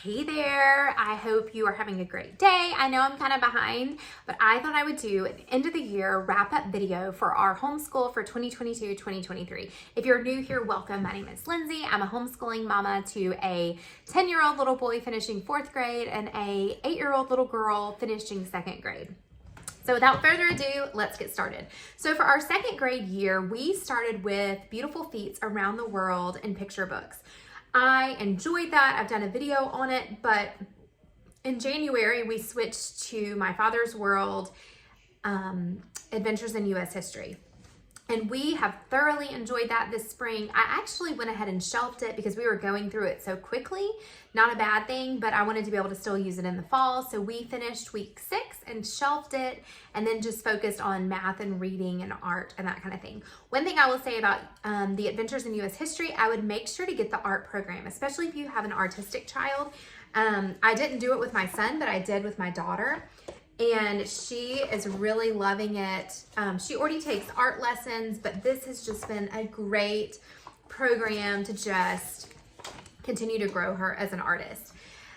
Hey there, I hope you are having a great day. I know I'm kind of behind, but I thought I would do an end of the year wrap up video for our homeschool for 2022-2023. If you're new here, welcome. My name is Lindsay. I'm a homeschooling mama to a 10-year-old little boy finishing 4th grade and a 8-year-old little girl finishing 2nd grade. So without further ado, let's get started. So for our 2nd grade year, we started with Beautiful Feats Around the World in picture books. I enjoyed that. I've done a video on it, but in January, we switched to My Father's World, Adventures in U.S. History. And we have thoroughly enjoyed that this spring. I actually went ahead and shelved it because we were going through it so quickly. Not a bad thing, but I wanted to be able to still use it in the fall. So we finished week 6 and shelved it and then just focused on math and reading and art and that kind of thing. One thing I will say about the Adventures in U.S. History, I would make sure to get the art program, especially if you have an artistic child. I didn't do it with my son, but I did with my daughter. And she is really loving it. She already takes art lessons, but this has just been a great program to just continue to grow her as an artist.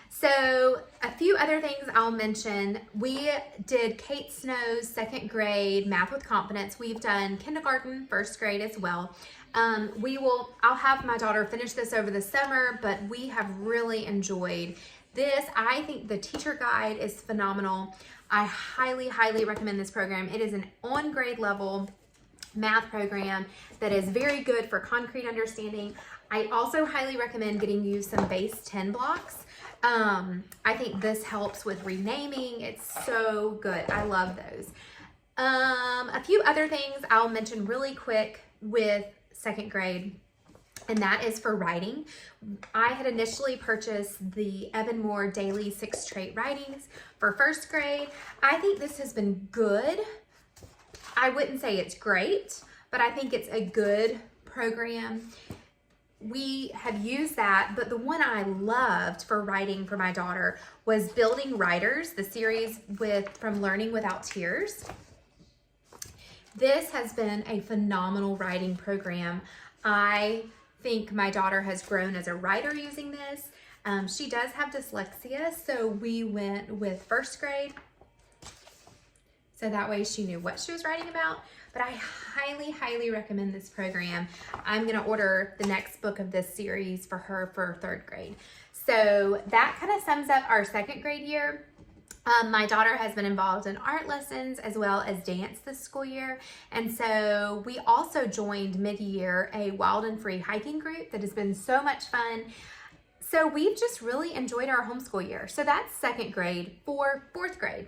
So a few other things I'll mention. We did Kate Snow's 2nd grade Math with Confidence. We've done kindergarten, 1st grade as well. I'll have my daughter finish this over the summer, but we have really enjoyed this. I think the teacher guide is phenomenal. I highly, highly recommend this program. It is an on-grade level math program that is very good for concrete understanding. I also highly recommend getting you some base 10 blocks. I think this helps with renaming. It's so good. I love those. A few other things I'll mention really quick with 2nd grade, and that is for writing. I had initially purchased the Evan Moore Daily 6 Trait Writings for 1st grade. I think this has been good. I wouldn't say it's great, but I think it's a good program. We have used that, but the one I loved for writing for my daughter was Building Writers, the series from Learning Without Tears. This has been a phenomenal writing program. I think my daughter has grown as a writer using this. She does have dyslexia, so we went with 1st grade. So that way she knew what she was writing about. But I highly, highly recommend this program. I'm gonna order the next book of this series for her for 3rd grade. So that kind of sums up our 2nd grade year. My daughter has been involved in art lessons as well as dance this school year. And so we also joined mid-year a wild and free hiking group that has been so much fun. So we've just really enjoyed our homeschool year. So that's 2nd grade. For 4th grade,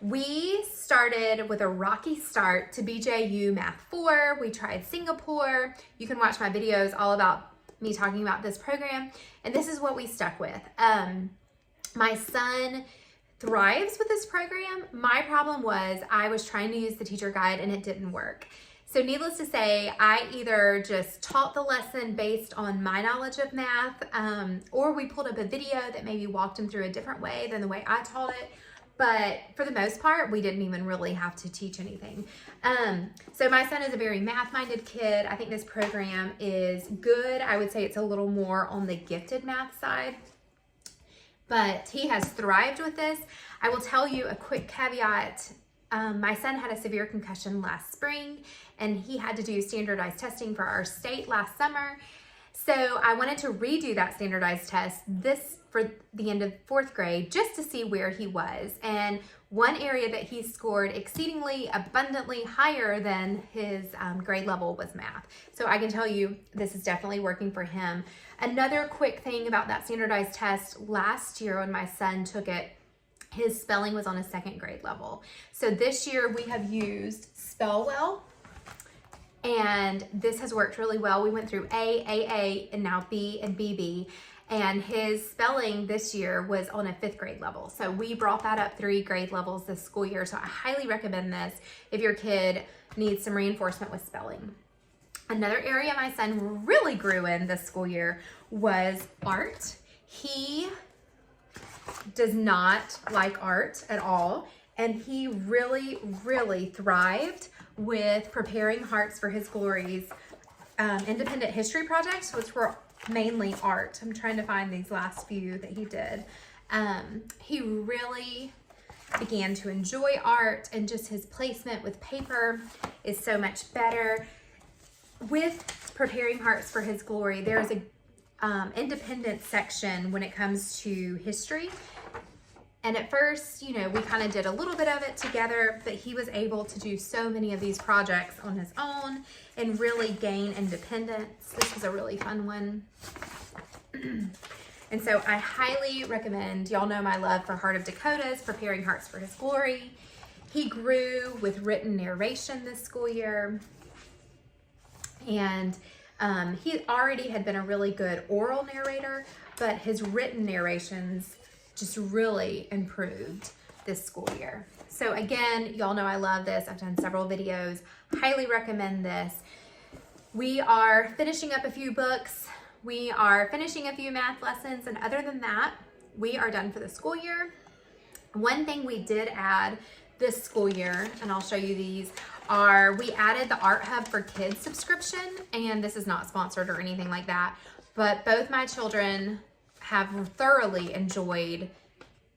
we started with a rocky start to BJU Math 4. We tried Singapore. You can watch my videos all about me talking about this program. And this is what we stuck with. My son thrives with this program. My problem was I was trying to use the teacher guide and it didn't work. So needless to say, I either just taught the lesson based on my knowledge of math, or we pulled up a video that maybe walked him through a different way than the way I taught it. But for the most part, we didn't even really have to teach anything. So my son is a very math-minded kid. I think this program is good. I would say it's a little more on the gifted math side, but he has thrived with this. I will tell you a quick caveat. My son had a severe concussion last spring and he had to do standardized testing for our state last summer. So I wanted to redo that standardized test for the end of 4th grade just to see where he was. And one area that he scored exceedingly abundantly higher than his grade level was math. So I can tell you this is definitely working for him. Another quick thing about that standardized test, last year when my son took it, his spelling was on a 2nd grade level. So this year we have used Spellwell, and this has worked really well. We went through A, AA, and now B and BB. And his spelling this year was on a 5th grade level. So we brought that up 3 grade levels this school year. So I highly recommend this if your kid needs some reinforcement with spelling. Another area my son really grew in this school year was art. He does not like art at all. And he really, really thrived with preparing hearts for his glories independent history projects, which were mainly art. I'm trying to find these last few that he did. He really began to enjoy art, and just his placement with paper is so much better. With Preparing Hearts for His Glory, there's a independent section when it comes to history. And at first, you know, we kind of did a little bit of it together, but he was able to do so many of these projects on his own and really gain independence. This was a really fun one. And so I highly recommend, y'all know my love for Heart of Dakota's Preparing Hearts for His Glory. He grew with written narration this school year. And he already had been a really good oral narrator, but his written narrations just really improved this school year. So again, y'all know I love this. I've done several videos. Highly recommend this. We are finishing up a few books. We are finishing a few math lessons. And other than that, we are done for the school year. One thing we did add this school year, and I'll show you these, we added the Art Hub for Kids subscription. And this is not sponsored or anything like that, but both my children have thoroughly enjoyed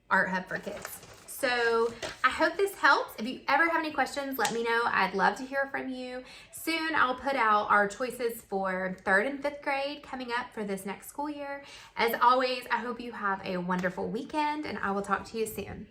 Art Hub for Kids. So I hope this helps. If you ever have any questions, let me know. I'd love to hear from you. Soon I'll put out our choices for 3rd and 5th grade coming up for this next school year. As always, I hope you have a wonderful weekend, and I will talk to you soon.